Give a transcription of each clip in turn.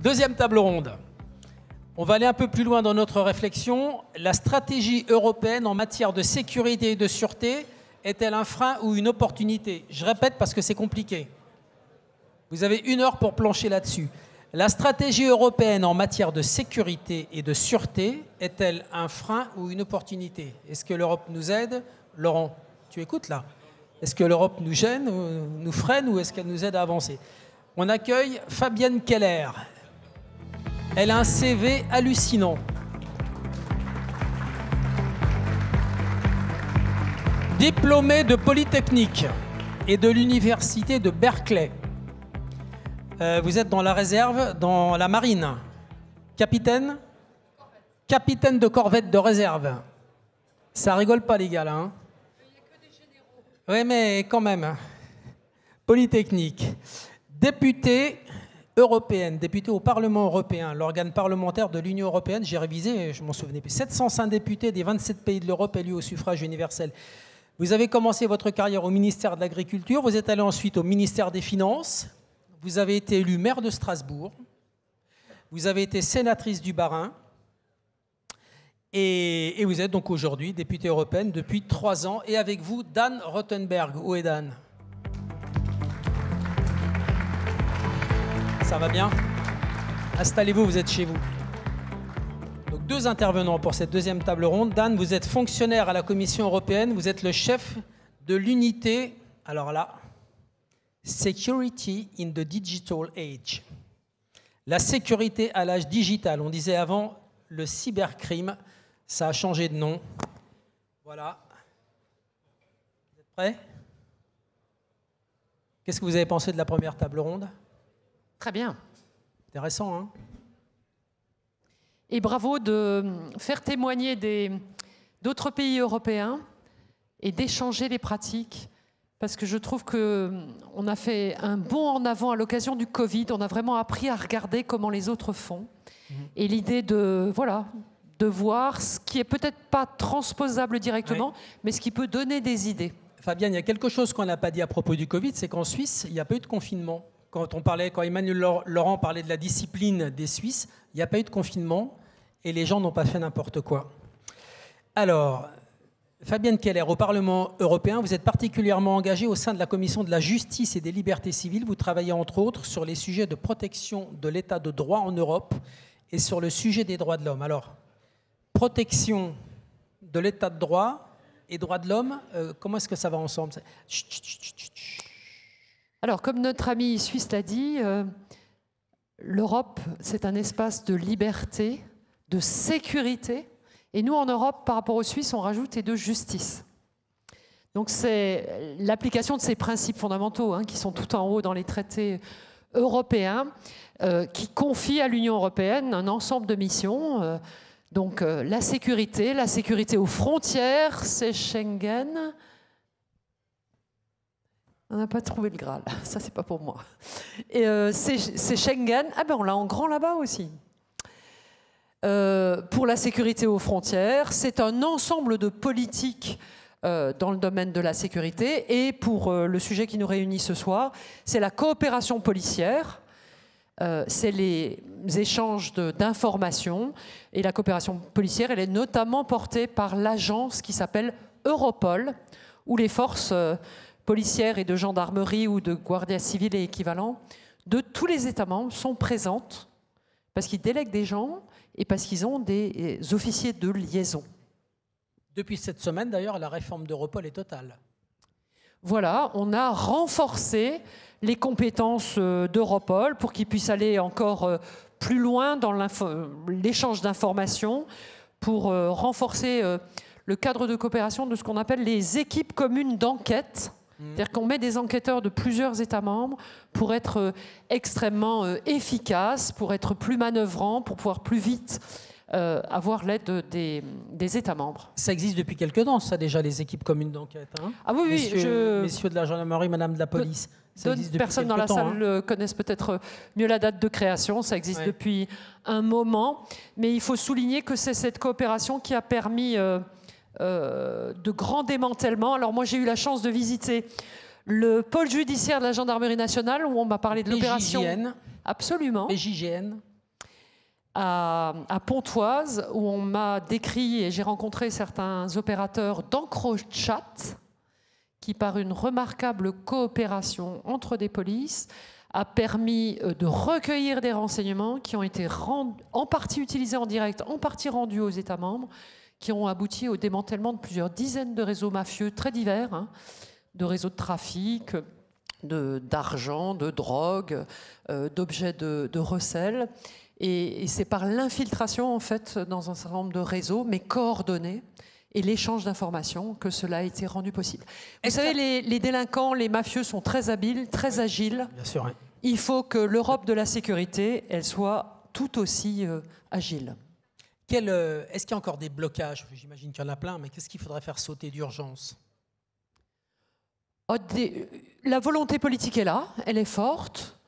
Deuxième table ronde. On va aller un peu plus loin dans notre réflexion. La stratégie européenne en matière de sécurité et de sûreté est-elle un frein ou une opportunité? Je répète parce que c'est compliqué. Vous avez 1 heure pour plancher là-dessus. La stratégie européenne en matière de sécurité et de sûreté est-elle un frein ou une opportunité? Est-ce que l'Europe nous aide? Laurent, tu écoutes là? Est-ce que l'Europe nous gêne, nous freine ou est-ce qu'elle nous aide à avancer? On accueille Fabienne Keller. Elle a un CV hallucinant. Diplômée de Polytechnique et de l'université de Berkeley. Vous êtes dans la réserve, dans la marine. Capitaine? Capitaine de corvette de réserve. Ça rigole pas les gars là. Hein? Il n'y a que des généraux. Oui mais quand même. Polytechnique. Députée européenne, députée au Parlement européen, l'organe parlementaire de l'Union européenne, j'ai révisé, je m'en souvenais plus, 705 députés des 27 pays de l'Europe élus au suffrage universel. Vous avez commencé votre carrière au ministère de l'Agriculture, vous êtes allé ensuite au ministère des Finances, vous avez été élue maire de Strasbourg, vous avez été sénatrice du Bas-Rhin, et vous êtes donc aujourd'hui députée européenne depuis 3 ans, et avec vous, Dan Rothenberg. Où est Dan? Ça va bien? Installez-vous, vous êtes chez vous. Donc 2 intervenants pour cette deuxième table ronde. Dan, vous êtes fonctionnaire à la Commission européenne, vous êtes le chef de l'unité, alors là, Security in the Digital Age. La sécurité à l'âge digital. On disait avant le cybercrime, ça a changé de nom. Voilà. Vous êtes prêts? Qu'est-ce que vous avez pensé de la première table ronde? Très bien. Intéressant, hein? Et bravo de faire témoigner d'autres pays européens et d'échanger les pratiques, parce que je trouve qu'on a fait un bond en avant à l'occasion du Covid. On a vraiment appris à regarder comment les autres font. Et l'idée de voir ce qui est peut-être pas transposable directement, oui, mais ce qui peut donner des idées. Fabienne, il y a quelque chose qu'on n'a pas dit à propos du Covid, c'est qu'en Suisse, il n'y a pas eu de confinement. Quand Emmanuel Laurent parlait de la discipline des Suisses, il n'y a pas eu de confinement et les gens n'ont pas fait n'importe quoi. Alors, Fabienne Keller, au Parlement européen, vous êtes particulièrement engagée au sein de la Commission de la justice et des libertés civiles. Vous travaillez entre autres sur les sujets de protection de l'état de droit en Europe et sur le sujet des droits de l'homme. Alors, protection de l'état de droit et droits de l'homme, comment est-ce que ça va ensemble? Alors, comme notre ami suisse l'a dit, l'Europe, c'est un espace de liberté, de sécurité. Et nous, en Europe, par rapport aux Suisses, on rajoute et de justice. Donc, c'est l'application de ces principes fondamentaux, hein, qui sont tout en haut dans les traités européens, qui confient à l'Union européenne un ensemble de missions. Donc, la sécurité aux frontières, c'est Schengen. On n'a pas trouvé le Graal, ça c'est pas pour moi. Et c'est Schengen, ah ben on l'a en grand là-bas aussi. Pour la sécurité aux frontières, c'est un ensemble de politiques dans le domaine de la sécurité. Et pour le sujet qui nous réunit ce soir, c'est la coopération policière, c'est les échanges d'informations. Et la coopération policière, elle est notamment portée par l'agence qui s'appelle Europol, où les forces policières et de gendarmerie ou de guardia civile et équivalents de tous les États membres sont présentes parce qu'ils délèguent des gens et parce qu'ils ont des officiers de liaison. Depuis cette semaine, d'ailleurs, la réforme d'Europol est totale. Voilà, on a renforcé les compétences d'Europol pour qu'ils puissent aller encore plus loin dans l'échange d'informations, pour renforcer le cadre de coopération de ce qu'on appelle les équipes communes d'enquête. C'est-à-dire qu'on met des enquêteurs de plusieurs États membres pour être extrêmement efficaces, pour être plus manœuvrants, pour pouvoir plus vite avoir l'aide des États membres. Ça existe depuis quelques temps, ça déjà, les équipes communes d'enquête. Hein, ah oui, messieurs de la gendarmerie, madame de la police. D'autres personnes dans la salle connaissent peut-être mieux la date de création. Ça existe depuis un moment. Mais il faut souligner que c'est cette coopération qui a permis de grands démantèlements. Alors moi, j'ai eu la chance de visiter le pôle judiciaire de la gendarmerie nationale où on m'a parlé de l'opération. PJGN. Absolument. PJGN. à Pontoise, où on m'a décrit, et j'ai rencontré certains opérateurs d'EncroChat, qui, par une remarquable coopération entre des polices, a permis de recueillir des renseignements qui ont été en partie utilisés en direct, en partie rendus aux États membres, qui ont abouti au démantèlement de plusieurs dizaines de réseaux mafieux très divers, hein, de réseaux de trafic, d'argent, de drogue, d'objets de recel. Et c'est par l'infiltration, en fait, dans un certain nombre de réseaux, mais coordonnés, et l'échange d'informations que cela a été rendu possible. Vous savez, les délinquants, les mafieux sont très habiles, très agiles. Bien sûr, oui. Il faut que l'Europe de la sécurité, elle soit tout aussi agile. Est-ce qu'il y a encore des blocages? J'imagine qu'il y en a plein, mais qu'est-ce qu'il faudrait faire sauter d'urgence? La volonté politique est là, elle est forte.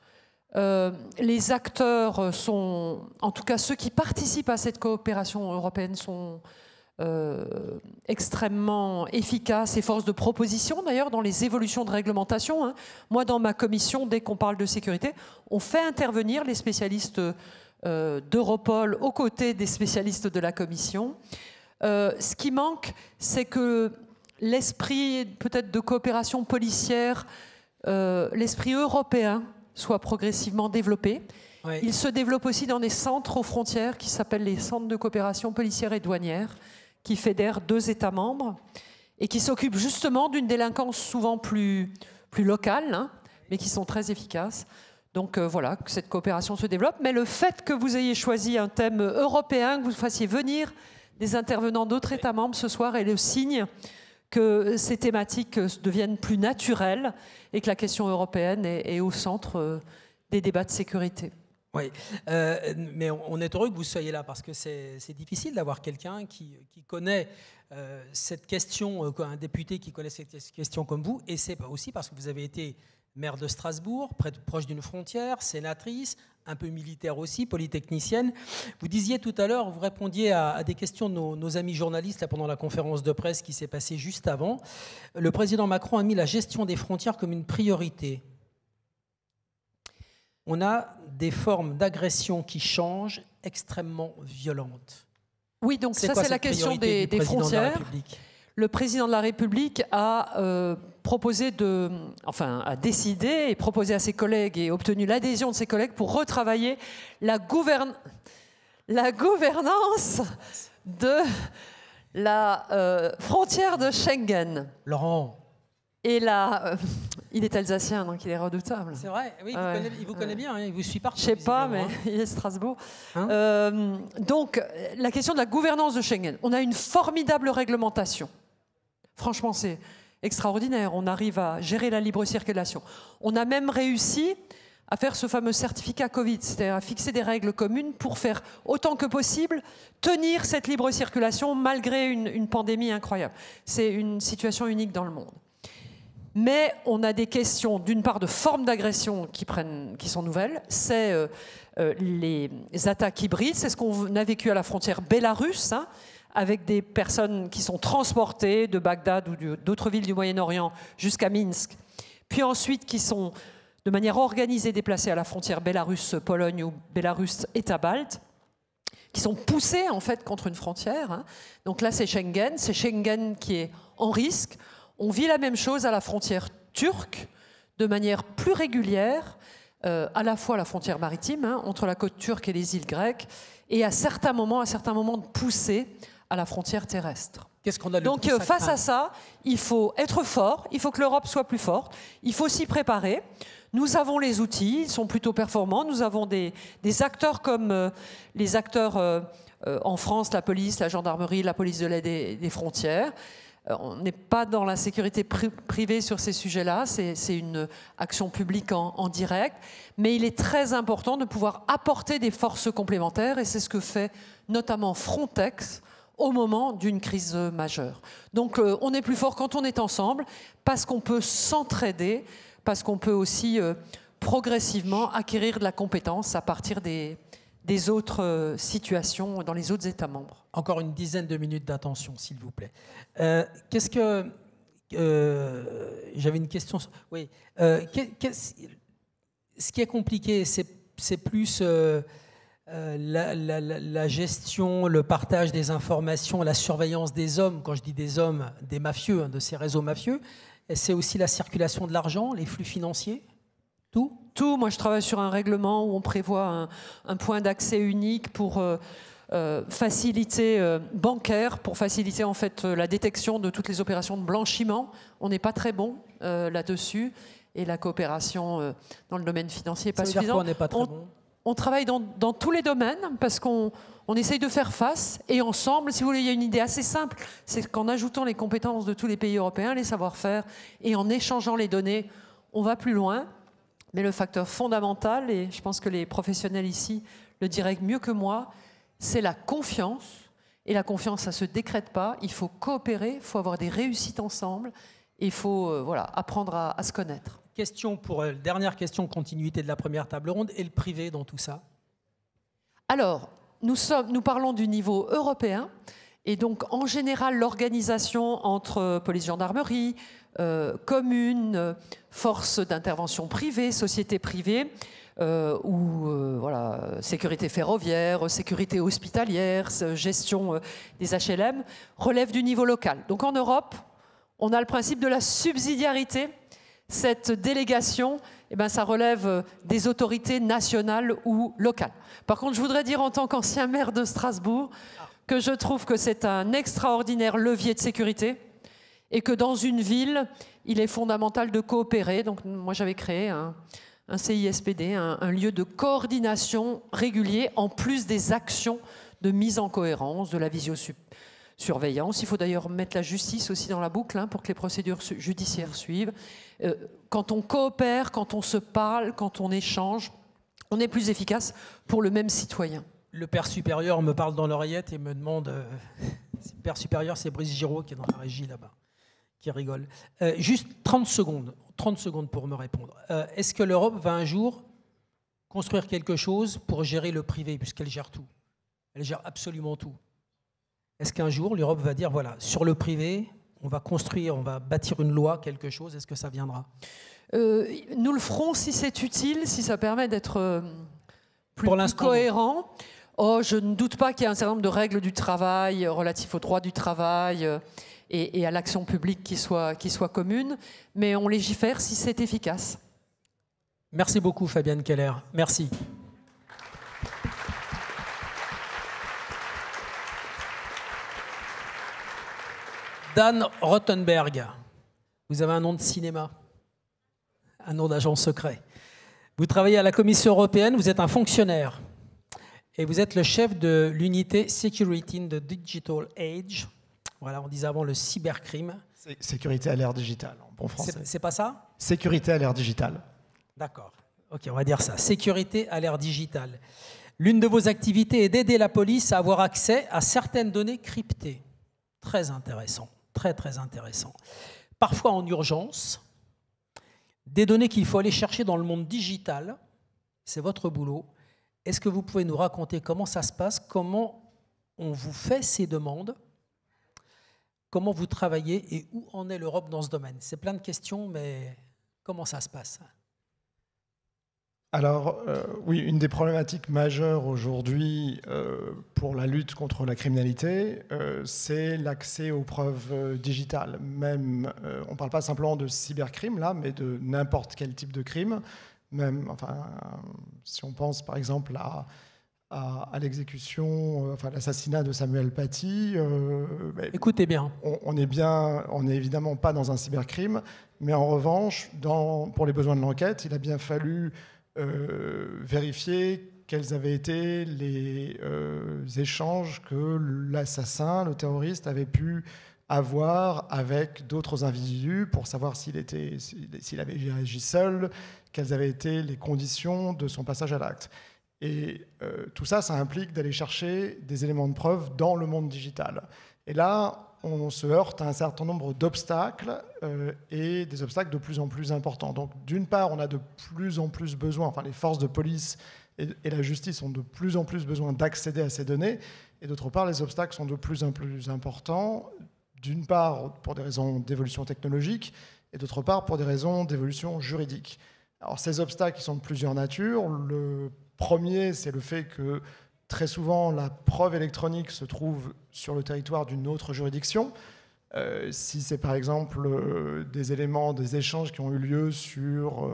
Les acteurs sont, en tout cas ceux qui participent à cette coopération européenne, sont extrêmement efficaces et force de proposition d'ailleurs dans les évolutions de réglementation. Hein. Moi, dans ma commission, dès qu'on parle de sécurité, on fait intervenir les spécialistes d'Europol aux côtés des spécialistes de la commission. Ce qui manque, c'est que l'esprit peut-être de coopération policière, l'esprit européen soit progressivement développé. Oui. Il se développe aussi dans des centres aux frontières qui s'appellent les centres de coopération policière et douanière, qui fédèrent 2 États membres et qui s'occupent justement d'une délinquance souvent plus locale, hein, mais qui sont très efficaces. Donc voilà, que cette coopération se développe. Mais le fait que vous ayez choisi un thème européen, que vous fassiez venir des intervenants d'autres États membres ce soir, est le signe que ces thématiques deviennent plus naturelles et que la question européenne est au centre des débats de sécurité. Oui, mais on est heureux que vous soyez là parce que c'est difficile d'avoir quelqu'un qui connaît cette question, un député qui connaît cette question comme vous, et c'est aussi parce que vous avez été maire de Strasbourg, proche d'une frontière, sénatrice, un peu militaire aussi, polytechnicienne. Vous disiez tout à l'heure, vous répondiez à des questions de nos amis journalistes là, pendant la conférence de presse qui s'est passée juste avant. Le président Macron a mis la gestion des frontières comme une priorité. On a des formes d'agression qui changent, extrêmement violentes. Oui, donc ça c'est la question des frontières. Le président de la République a a décidé et proposé à ses collègues et obtenu l'adhésion de ses collègues pour retravailler la gouvernance de la frontière de Schengen. Laurent. Et il est alsacien, donc il est redoutable. C'est vrai, oui, il vous connaît bien, hein, il vous suit partout. Je ne sais pas, mais il est Strasbourg. Hein donc, la question de la gouvernance de Schengen. On a une formidable réglementation. Franchement, c'est extraordinaire. On arrive à gérer la libre circulation. On a même réussi à faire ce fameux certificat Covid, c'est-à-dire à fixer des règles communes pour faire autant que possible tenir cette libre circulation malgré une pandémie incroyable. C'est une situation unique dans le monde. Mais on a des questions, d'une part, de formes d'agression qui sont nouvelles. C'est les attaques hybrides. C'est ce qu'on a vécu à la frontière bélarusse, hein, avec des personnes qui sont transportées de Bagdad ou d'autres villes du Moyen-Orient jusqu'à Minsk, puis ensuite qui sont de manière organisée déplacées à la frontière Bélarus-Pologne ou Bélarus-État balte, qui sont poussées en fait contre une frontière. Hein. Donc là, c'est Schengen qui est en risque. On vit la même chose à la frontière turque, de manière plus régulière, à la fois la frontière maritime, hein, entre la côte turque et les îles grecques, et à certains moments de poussée à la frontière terrestre. Qu'est-ce qu'on a le Donc plus face à ça, il faut être fort, il faut que l'Europe soit plus forte, il faut s'y préparer. Nous avons les outils, ils sont plutôt performants, nous avons des acteurs comme les acteurs en France, la police, la gendarmerie, la police de l'aide des frontières. On n'est pas dans la sécurité privée sur ces sujets-là, c'est une action publique en direct, mais il est très important de pouvoir apporter des forces complémentaires, et c'est ce que fait notamment Frontex au moment d'une crise majeure. Donc on est plus fort quand on est ensemble, parce qu'on peut s'entraider, parce qu'on peut aussi progressivement acquérir de la compétence à partir des autres situations dans les autres États membres. Encore une dizaine de minutes d'attention, s'il vous plaît. Qu'est-ce que... J'avais une question... Oui. Ce qui est compliqué, c'est plus la gestion, le partage des informations, la surveillance des hommes, quand je dis des hommes, des mafieux, hein, de ces réseaux mafieux, c'est aussi la circulation de l'argent, les flux financiers, tout ? Tout. Moi, je travaille sur un règlement où on prévoit un point d'accès unique pour faciliter bancaire, pour faciliter en fait la détection de toutes les opérations de blanchiment. On n'est pas très bon là-dessus, et la coopération dans le domaine financier n'est pas suffisante. On n'est pas très bon. On travaille dans tous les domaines parce qu'on essaye de faire face, et ensemble, si vous voulez, il y a une idée assez simple, c'est qu'en ajoutant les compétences de tous les pays européens, les savoir-faire, et en échangeant les données, on va plus loin. Mais le facteur fondamental, et je pense que les professionnels ici le diraient mieux que moi, c'est la confiance. Et la confiance, ça ne se décrète pas. Il faut coopérer, il faut avoir des réussites ensemble, et il faut voilà, apprendre à se connaître. Dernière question, continuité de la première table ronde, et le privé dans tout ça? Alors, nous parlons du niveau européen, et donc en général l'organisation entre police, gendarmerie, communes, forces d'intervention privées, sociétés privées, voilà, sécurité ferroviaire, sécurité hospitalière, gestion des HLM, relève du niveau local. Donc en Europe, on a le principe de la subsidiarité. Cette délégation, eh ben, ça relève des autorités nationales ou locales. Par contre, je voudrais dire en tant qu'ancien maire de Strasbourg que je trouve que c'est un extraordinaire levier de sécurité et que dans une ville, il est fondamental de coopérer. Donc moi, j'avais créé un CISPD, un lieu de coordination régulier, en plus des actions de mise en cohérence, de la visiosurveillance. Il faut d'ailleurs mettre la justice aussi dans la boucle pour que les procédures judiciaires suivent. Quand on coopère, quand on se parle, quand on échange, on est plus efficace pour le même citoyen. Le père supérieur me parle dans l'oreillette et me demande... le père supérieur, c'est Brice Giraud qui est dans la régie là-bas, qui rigole. Juste 30 secondes pour me répondre. Est-ce que l'Europe va un jour construire quelque chose pour gérer le privé, puisqu'elle gère tout? Elle gère absolument tout. Est-ce qu'un jour, l'Europe va dire, voilà, sur le privé, on va construire, on va bâtir une loi, quelque chose? Est-ce que ça viendra? Nous le ferons si c'est utile, si ça permet d'être plus cohérent. Oh, je ne doute pas qu'il y ait un certain nombre de règles du travail relatifs au droit du travail et à l'action publique qui soient communes, mais on légifère si c'est efficace. Merci beaucoup, Fabienne Keller. Merci. Dan Rothenberg, vous avez un nom de cinéma, un nom d'agent secret. Vous travaillez à la Commission européenne, vous êtes un fonctionnaire et vous êtes le chef de l'unité Security in the Digital Age. Voilà, on disait avant le cybercrime. Sécurité à l'ère digitale, en bon français. C'est pas ça? Sécurité à l'ère digitale. D'accord. Ok, on va dire ça. Sécurité à l'ère digitale. L'une de vos activités est d'aider la police à avoir accès à certaines données cryptées. Très intéressant. Très, très intéressant. Parfois en urgence, des données qu'il faut aller chercher dans le monde digital. C'est votre boulot. Est-ce que vous pouvez nous raconter comment ça se passe, comment on vous fait ces demandes, comment vous travaillez et où en est l'Europe dans ce domaine? C'est plein de questions, mais comment ça se passe? Alors, oui, une des problématiques majeures aujourd'hui pour la lutte contre la criminalité, c'est l'accès aux preuves digitales. Même, on ne parle pas simplement de cybercrime, là, mais de n'importe quel type de crime. Même, enfin, si on pense par exemple à l'exécution, enfin l'assassinat de Samuel Paty. Écoutez bien. On n'est évidemment pas dans un cybercrime, mais en revanche, pour les besoins de l'enquête, il a bien fallu vérifier quels avaient été les échanges que l'assassin, le terroriste, avait pu avoir avec d'autres individus pour savoir s'il avait agi seul, quelles avaient été les conditions de son passage à l'acte. Et tout ça, ça implique d'aller chercher des éléments de preuve dans le monde digital. Et là, on se heurte à un certain nombre d'obstacles et des obstacles de plus en plus importants. Donc, d'une part, on a de plus en plus besoin, enfin les forces de police et la justice ont de plus en plus besoin d'accéder à ces données. Et d'autre part, les obstacles sont de plus en plus importants, d'une part pour des raisons d'évolution technologique et d'autre part pour des raisons d'évolution juridique. Alors, ces obstacles ils sont de plusieurs natures. Le premier, c'est le fait que très souvent, la preuve électronique se trouve sur le territoire d'une autre juridiction. Si c'est par exemple des éléments, des échanges qui ont eu lieu sur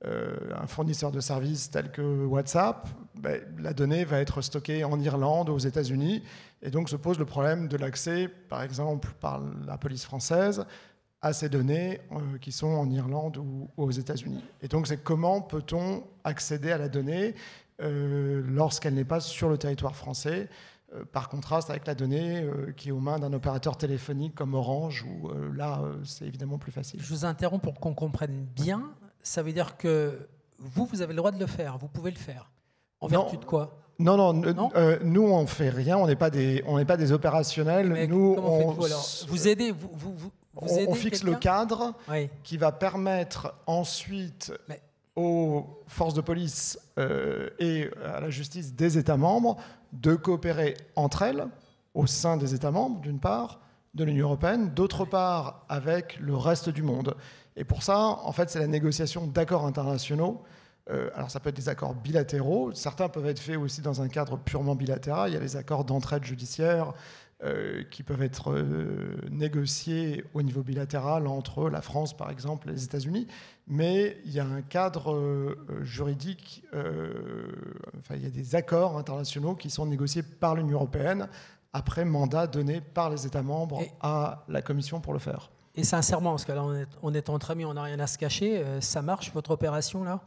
un fournisseur de services tel que WhatsApp, ben, la donnée va être stockée en Irlande, aux États-Unis, et donc se pose le problème de l'accès, par exemple, par la police française à ces données qui sont en Irlande ou aux États-Unis. Et donc, c'est comment peut-on accéder à la donnée lorsqu'elle n'est pas sur le territoire français, par contraste avec la donnée qui est aux mains d'un opérateur téléphonique comme Orange, où là, c'est évidemment plus facile. Je vous interromps pour qu'on comprenne bien. Ça veut dire que vous avez le droit de le faire, vous pouvez le faire. En vertu de quoi ? Non, nous, on ne fait rien, on n'est pas des opérationnels. Mais nous, comment faites-vous alors ? Vous aidez, on fixe le cadre oui. qui va permettre ensuite aux forces de police et à la justice des États membres de coopérer entre elles, au sein des États membres, d'une part, de l'Union européenne, d'autre part, avec le reste du monde. Et pour ça, en fait, c'est la négociation d'accords internationaux. Alors, ça peut être des accords bilatéraux. Certains peuvent être faits aussi dans un cadre purement bilatéral. Il y a les accords d'entraide judiciaire qui peuvent être négociés au niveau bilatéral entre la France, par exemple, et les États-Unis. Mais il y a un cadre juridique, il y a des accords internationaux qui sont négociés par l'Union européenne après mandat donné par les États membres à la Commission pour le faire. Et sincèrement, parce que là, on est entre amis, on n'a rien à se cacher, ça marche, votre opération, là ?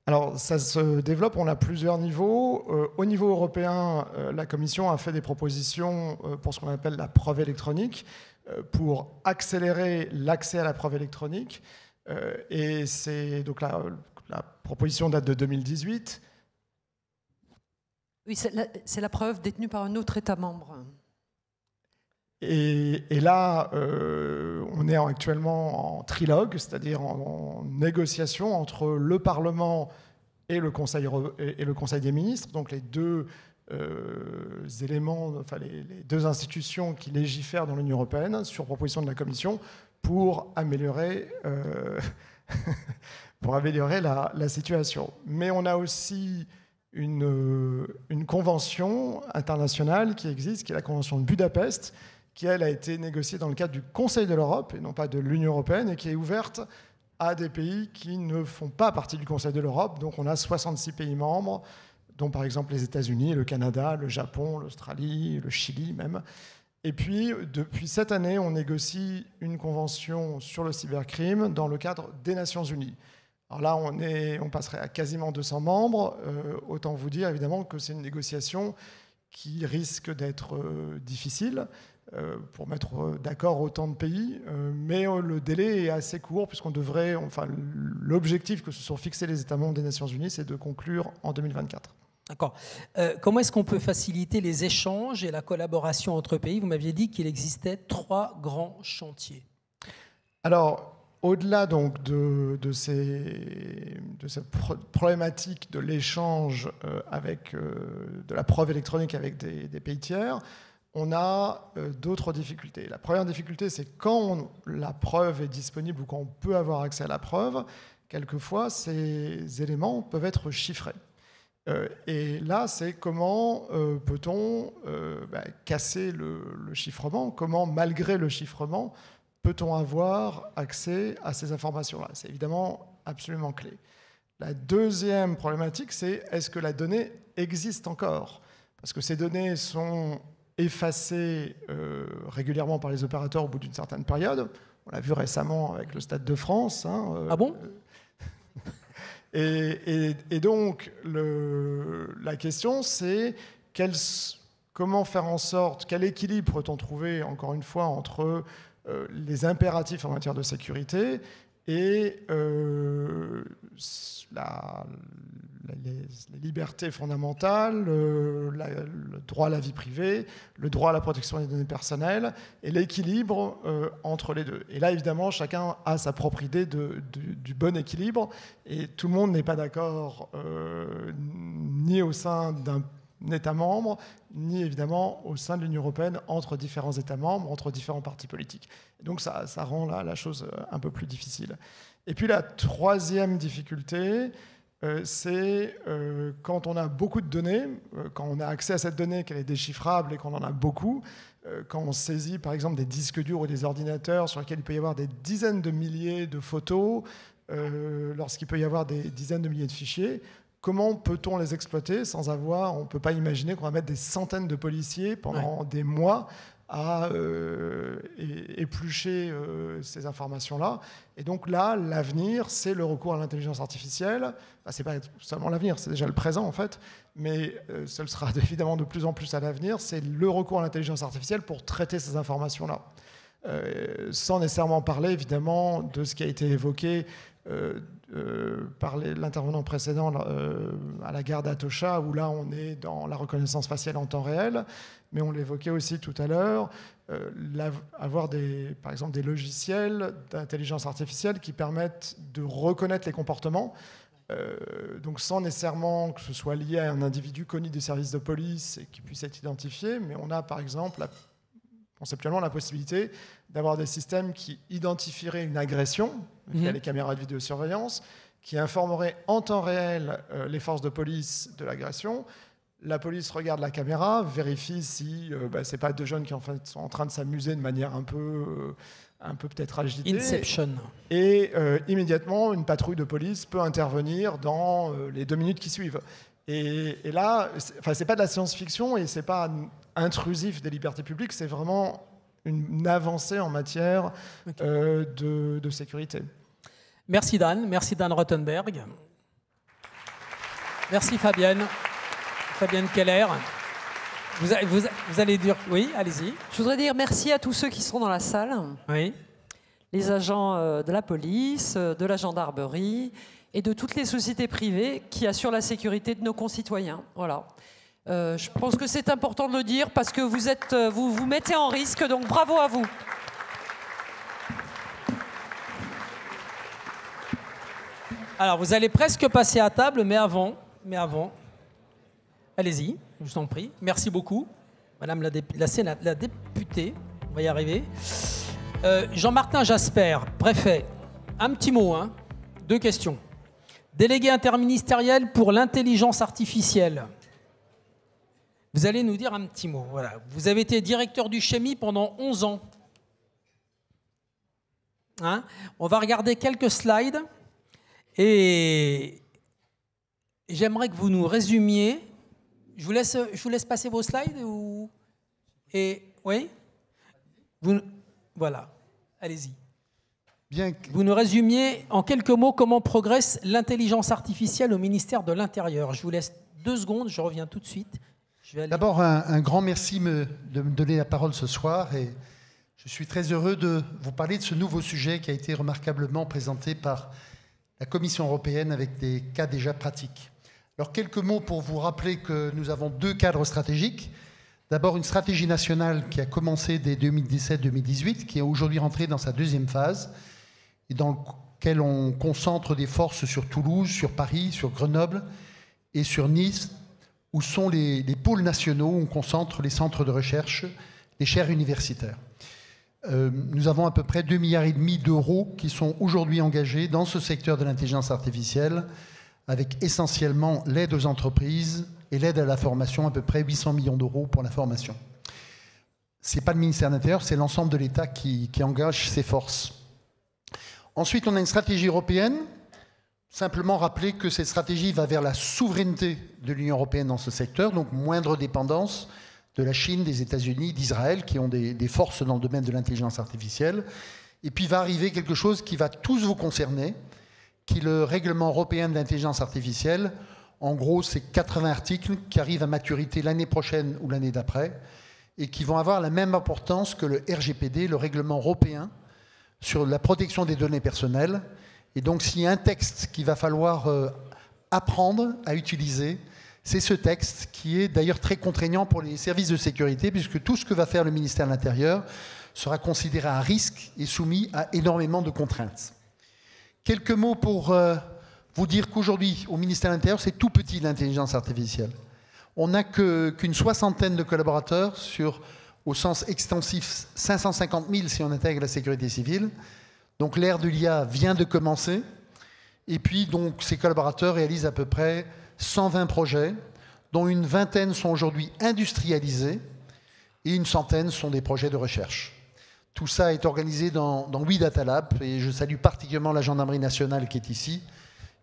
Alors, ça se développe, on a plusieurs niveaux. Au niveau européen, la Commission a fait des propositions pour ce qu'on appelle la preuve électronique, pour accélérer l'accès à la preuve électronique. Et c'est donc la proposition date de 2018. Oui, c'est la preuve détenue par un autre État membre. Et là, on est actuellement en trilogue, c'est-à-dire en négociation entre le Parlement et le Conseil des ministres, donc les deux éléments, enfin les deux institutions qui légifèrent dans l'Union européenne sur proposition de la Commission pour améliorer, la situation. Mais on a aussi une convention internationale qui existe, qui est la convention de Budapest, qui, elle, a été négociée dans le cadre du Conseil de l'Europe, et non pas de l'Union européenne, et qui est ouverte à des pays qui ne font pas partie du Conseil de l'Europe. Donc on a 66 pays membres, dont par exemple les États-Unis, le Canada, le Japon, l'Australie, le Chili même. Et puis, depuis cette année, on négocie une convention sur le cybercrime dans le cadre des Nations Unies. Alors là, on passerait à quasiment 200 membres. Autant vous dire, évidemment, que c'est une négociation qui risque d'être difficile, pour mettre d'accord autant de pays, mais le délai est assez court puisqu'on devrait, l'objectif que se sont fixés les États membres des Nations Unies, c'est de conclure en 2024. D'accord. Comment est-ce qu'on peut faciliter les échanges et la collaboration entre pays ? Vous m'aviez dit qu'il existait 3 grands chantiers. Alors, au-delà donc de cette problématique de l'échange de la preuve électronique avec des pays tiers, on a d'autres difficultés. La première difficulté, c'est quand la preuve est disponible ou quand on peut avoir accès à la preuve, quelquefois ces éléments peuvent être chiffrés. Et là, c'est comment peut-on casser le chiffrement, comment, malgré le chiffrement, peut-on avoir accès à ces informations-là ? C'est évidemment absolument clé. La deuxième problématique, c'est est-ce que la donnée existe encore ? Parce que ces données sont effacées régulièrement par les opérateurs au bout d'une certaine période. On l'a vu récemment avec le Stade de France. Ah bon ? Et donc, la question, c'est comment faire en sorte, quel équilibre peut-on trouver, encore une fois, entre les impératifs en matière de sécurité et les libertés fondamentales, le droit à la vie privée, le droit à la protection des données personnelles et l'équilibre entre les deux. Et là, évidemment, chacun a sa propre idée du bon équilibre et tout le monde n'est pas d'accord ni au sein d'un État membre, ni évidemment au sein de l'Union européenne, entre différents États membres, entre différents partis politiques. Et donc ça rend la chose un peu plus difficile. Et puis la troisième difficulté, c'est quand on a beaucoup de données, quand on a accès à cette donnée, qu'elle est déchiffrable et qu'on en a beaucoup, quand on saisit par exemple des disques durs ou des ordinateurs sur lesquels il peut y avoir des dizaines de milliers de photos, lorsqu'il peut y avoir des dizaines de milliers de fichiers, comment peut-on les exploiter sans avoir, on ne peut pas imaginer qu'on va mettre des centaines de policiers pendant des mois à éplucher ces informations-là. Et donc là, l'avenir, c'est le recours à l'intelligence artificielle. Enfin, ce n'est pas seulement l'avenir, c'est déjà le présent en fait, mais ce sera évidemment de plus en plus à l'avenir, c'est le recours à l'intelligence artificielle pour traiter ces informations-là. Sans nécessairement parler évidemment de ce qui a été évoqué par l'intervenant précédent à la gare d'Atocha, où là on est dans la reconnaissance faciale en temps réel, mais on l'évoquait aussi tout à l'heure, avoir par exemple des logiciels d'intelligence artificielle qui permettent de reconnaître les comportements, donc sans nécessairement que ce soit lié à un individu connu des services de police et qui puisse être identifié, mais on a par exemple conceptuellement la possibilité d'avoir des systèmes qui identifieraient une agression via les caméras de vidéosurveillance, qui informaient en temps réel les forces de police de l'agression. La police regarde la caméra, vérifie si c'est pas deux jeunes qui en fait, sont en train de s'amuser de manière un peu peut-être agitée. Inception. Et immédiatement, une patrouille de police peut intervenir dans les 2 minutes qui suivent. Et là, c'est pas de la science-fiction et c'est pas intrusif des libertés publiques, c'est vraiment une avancée en matière de sécurité. Merci Dan Rothenberg. Merci Fabienne Keller. Vous allez dire... Oui, allez-y. Je voudrais dire merci à tous ceux qui seront dans la salle. Oui. Les agents de la police, de la gendarmerie et de toutes les sociétés privées qui assurent la sécurité de nos concitoyens. Voilà. Je pense que c'est important de le dire parce que vous mettez en risque, donc bravo à vous. Alors, vous allez presque passer à table, mais avant, allez-y, je vous en prie. Merci beaucoup, Madame la députée, on va y arriver. Jean-Martin Jasper, préfet, un petit mot, 2 questions. Délégué interministériel pour l'intelligence artificielle. Vous allez nous dire un petit mot. Voilà. Vous avez été directeur du Chémi pendant 11 ans. On va regarder quelques slides et j'aimerais que vous nous résumiez. Je vous laisse passer vos slides ou... Oui. Voilà. Allez-y. Vous nous résumiez en quelques mots comment progresse l'intelligence artificielle au ministère de l'Intérieur. Je vous laisse 2 secondes, je reviens tout de suite. D'abord, un grand merci de me donner la parole ce soir et je suis très heureux de vous parler de ce nouveau sujet qui a été remarquablement présenté par la Commission européenne avec des cas déjà pratiques. Alors, quelques mots pour vous rappeler que nous avons 2 cadres stratégiques. D'abord, une stratégie nationale qui a commencé dès 2017-2018, qui est aujourd'hui rentrée dans sa 2e phase, et dans laquelle on concentre des forces sur Toulouse, sur Paris, sur Grenoble et sur Nice, où sont les pôles nationaux, où on concentre les centres de recherche, les chaires universitaires. Nous avons à peu près 2,5 milliards d'euros qui sont aujourd'hui engagés dans ce secteur de l'intelligence artificielle, avec essentiellement l'aide aux entreprises et l'aide à la formation, à peu près 800 millions d'euros pour la formation. Ce n'est pas le ministère de l'Intérieur, c'est l'ensemble de l'État qui engage ses forces. Ensuite, on a une stratégie européenne. Simplement rappeler que cette stratégie va vers la souveraineté de l'Union européenne dans ce secteur, donc moindre dépendance de la Chine, des États-Unis, d'Israël, qui ont des forces dans le domaine de l'intelligence artificielle. Et puis va arriver quelque chose qui va tous vous concerner, qui est le règlement européen de l'intelligence artificielle. En gros, c'est 80 articles qui arrivent à maturité l'année prochaine ou l'année d'après, et qui vont avoir la même importance que le RGPD, le règlement européen sur la protection des données personnelles. Et donc, s'il y a un texte qu'il va falloir apprendre à utiliser, c'est ce texte qui est d'ailleurs très contraignant pour les services de sécurité, puisque tout ce que va faire le ministère de l'Intérieur sera considéré à risque et soumis à énormément de contraintes. Quelques mots pour vous dire qu'aujourd'hui, au ministère de l'Intérieur, c'est tout petit l'intelligence artificielle. On n'a qu'une 60aine de collaborateurs sur, au sens extensif, 550 000 si on intègre la sécurité civile. Donc l'ère de l'IA vient de commencer Et puis, donc, ces collaborateurs réalisent à peu près 120 projets, dont une vingtaine sont aujourd'hui industrialisés et une centaine sont des projets de recherche. Tout ça est organisé dans 8 Data Labs, et je salue particulièrement la Gendarmerie nationale qui est ici,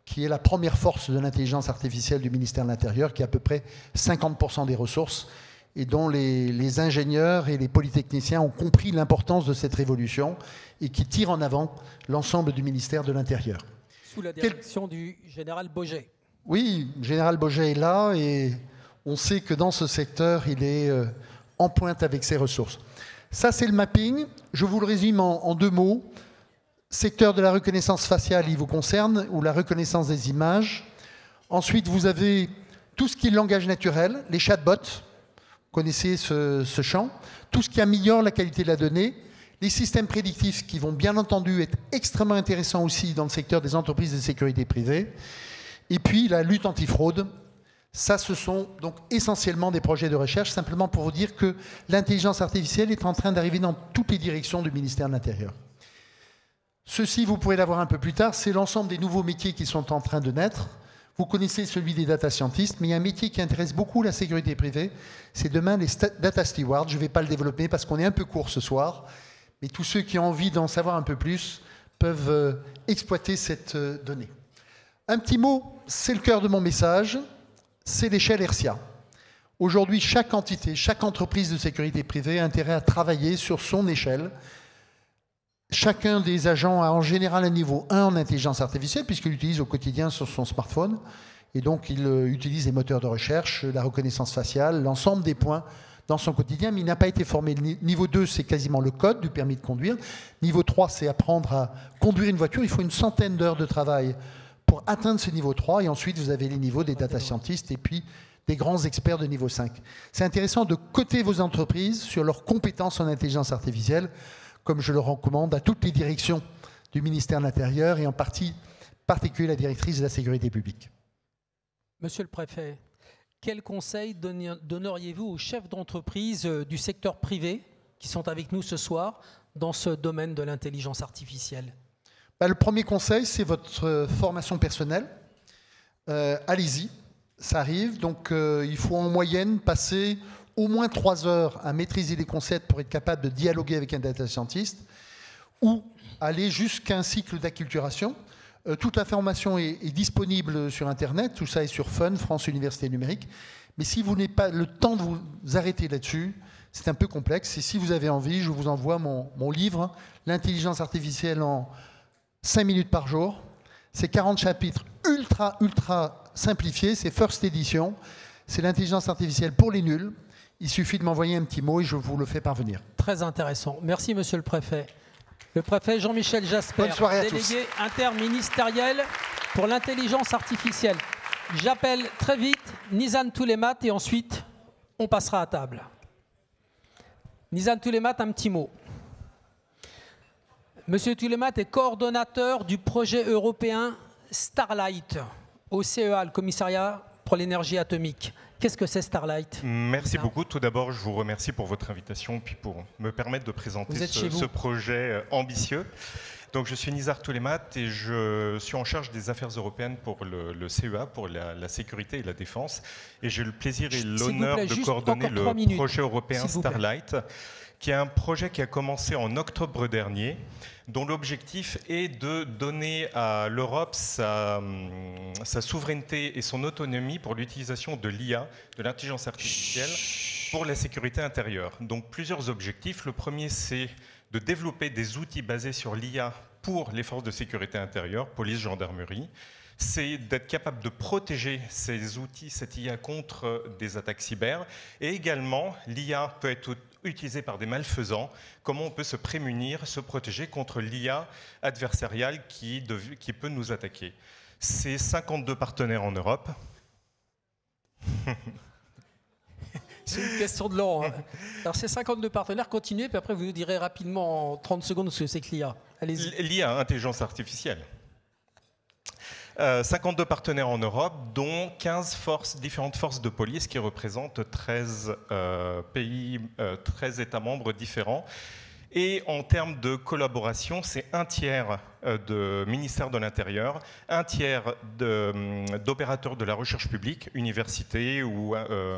qui est la première force de l'intelligence artificielle du ministère de l'Intérieur, qui a à peu près 50% des ressources, et dont les ingénieurs et les polytechniciens ont compris l'importance de cette révolution et qui tire en avant l'ensemble du ministère de l'Intérieur. Sous la direction du général Boget. Oui, le général Boget est là et on sait que dans ce secteur, il est en pointe avec ses ressources. Ça, c'est le mapping. Je vous le résume en 2 mots. Secteur de la reconnaissance faciale, il vous concerne, ou la reconnaissance des images. Ensuite, vous avez tout ce qui est langage naturel, les chatbots. Vous connaissez ce champ. Tout ce qui améliore la qualité de la donnée. Les systèmes prédictifs qui vont bien entendu être extrêmement intéressants aussi dans le secteur des entreprises de sécurité privée. Et puis la lutte antifraude. Ça, ce sont donc essentiellement des projets de recherche, simplement pour vous dire que l'intelligence artificielle est en train d'arriver dans toutes les directions du ministère de l'Intérieur. Ceci, vous pourrez l'avoir un peu plus tard, c'est l'ensemble des nouveaux métiers qui sont en train de naître. Vous connaissez celui des data scientists, mais il y a un métier qui intéresse beaucoup la sécurité privée, c'est demain les data stewards. Je ne vais pas le développer parce qu'on est un peu court ce soir, mais tous ceux qui ont envie d'en savoir un peu plus peuvent exploiter cette donnée. Un petit mot, c'est le cœur de mon message, c'est l'échelle Hercia. Aujourd'hui, chaque entité, chaque entreprise de sécurité privée a intérêt à travailler sur son échelle. Chacun des agents a en général un niveau 1 en intelligence artificielle, puisqu'il l'utilise au quotidien sur son smartphone. Et donc, il utilise les moteurs de recherche, la reconnaissance faciale, l'ensemble des points dans son quotidien, mais il n'a pas été formé. Niveau 2, c'est quasiment le code du permis de conduire. Niveau 3, c'est apprendre à conduire une voiture. Il faut une centaine d'heures de travail pour atteindre ce niveau 3. Et ensuite, vous avez les niveaux des data scientists et puis des grands experts de niveau 5. C'est intéressant de coter vos entreprises sur leurs compétences en intelligence artificielle, comme je le recommande à toutes les directions du ministère de l'Intérieur et en particulier la directrice de la sécurité publique. Monsieur le préfet, quel conseil donneriez-vous aux chefs d'entreprise du secteur privé qui sont avec nous ce soir dans ce domaine de l'intelligence artificielle? Le premier conseil, c'est votre formation personnelle. Allez-y, ça arrive. Donc, il faut en moyenne passer au moins 3 heures à maîtriser les concepts pour être capable de dialoguer avec un data scientist ou aller jusqu'à un cycle d'acculturation. Toute la formation est disponible sur Internet. Tout ça est sur FUN, France Université Numérique. Mais si vous n'avez pas le temps de vous arrêter là-dessus, c'est un peu complexe. Et si vous avez envie, je vous envoie mon livre, L'intelligence artificielle en 5 minutes par jour. C'est 40 chapitres ultra simplifiés. C'est First Edition. C'est l'intelligence artificielle pour les nuls. Il suffit de m'envoyer un petit mot et je vous le fais parvenir. Très intéressant. Merci, monsieur le préfet. Le préfet Jean-Michel Jasper, délégué interministériel pour l'intelligence artificielle. J'appelle très vite Nizan Toulemat et ensuite on passera à table. Nizan Toulemat, un petit mot. Monsieur Toulemat est coordonnateur du projet européen Starlight au CEA, le commissariat pour l'énergie atomique. Qu'est-ce que c'est Starlight? Merci beaucoup. Tout d'abord, je vous remercie pour votre invitation puis pour me permettre de présenter ce projet ambitieux. Donc, je suis Nizar Toulemat et je suis en charge des affaires européennes pour le CEA, pour la sécurité et la défense. Et j'ai le plaisir et l'honneur de coordonner le projet européen Starlight, qui est un projet qui a commencé en octobre dernier, dont l'objectif est de donner à l'Europe sa souveraineté et son autonomie pour l'utilisation de l'IA, de l'intelligence artificielle, pour la sécurité intérieure. Donc plusieurs objectifs. Le premier, c'est de développer des outils basés sur l'IA pour les forces de sécurité intérieure, police, gendarmerie. C'est d'être capable de protéger ces outils, cette IA, contre des attaques cyber. Et également, l'IA peut être utilisée par des malfaisants. Comment on peut se prémunir, se protéger contre l'IA adversariale qui peut nous attaquer. C'est 52 partenaires en Europe. C'est une question de long. Hein. Alors, ces 52 partenaires, continuez, puis après, vous nous direz rapidement en 30 secondes ce que c'est que l'IA. Allez-y. L'IA, intelligence artificielle. 52 partenaires en Europe, dont 15 différentes forces de police qui représentent 13 pays, 13 États membres différents. Et en termes de collaboration, c'est un tiers de ministère de l'Intérieur, un tiers d'opérateurs de la recherche publique, université ou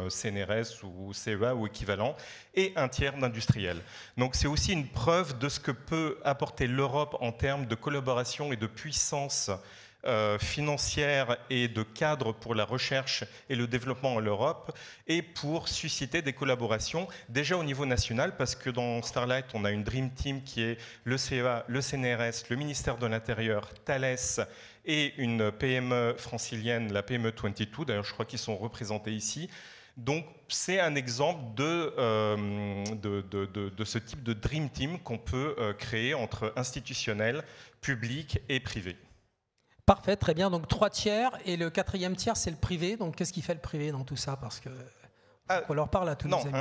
CNRS ou CEA ou équivalent, et un tiers d'industriels. Donc c'est aussi une preuve de ce que peut apporter l'Europe en termes de collaboration et de puissance financière et de cadre pour la recherche et le développement en Europe, et pour susciter des collaborations déjà au niveau national, parce que dans Starlight, on a une Dream Team qui est le CEA, le CNRS, le ministère de l'Intérieur, Thales et une PME francilienne, la PME 22, d'ailleurs je crois qu'ils sont représentés ici. Donc c'est un exemple de ce type de Dream Team qu'on peut créer entre institutionnel, public et privé. Parfait, très bien. Donc 3 tiers et le 4e tiers, c'est le privé. Donc qu'est-ce qui fait le privé dans tout ça? Parce que on leur parle à tous nos amis.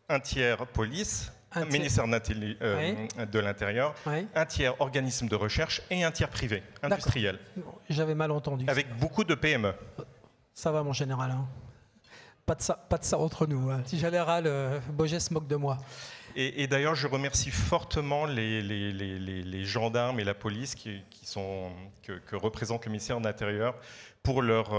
Un tiers police, ministère de l'Intérieur, un tiers organisme de recherche et un tiers privé, industriel. J'avais mal entendu. Avec beaucoup de PME. Ça va, mon général. Hein. Pas de ça entre nous. Hein. Si j'allais râler, Boget se moque de moi. Et d'ailleurs, je remercie fortement les gendarmes et la police que représente le ministère de l'Intérieur pour leur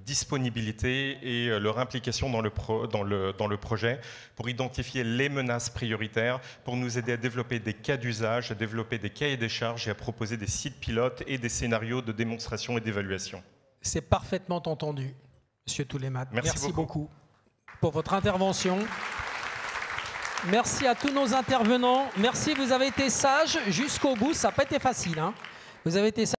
disponibilité et leur implication dans le projet, pour identifier les menaces prioritaires, pour nous aider à développer des cas d'usage, à développer des cahiers des charges et à proposer des sites pilotes et des scénarios de démonstration et d'évaluation. C'est parfaitement entendu, Monsieur Toulemat. Merci beaucoup pour votre intervention. Merci à tous nos intervenants. Merci, vous avez été sages jusqu'au bout. Ça n'a pas été facile. Hein. Vous avez été sages.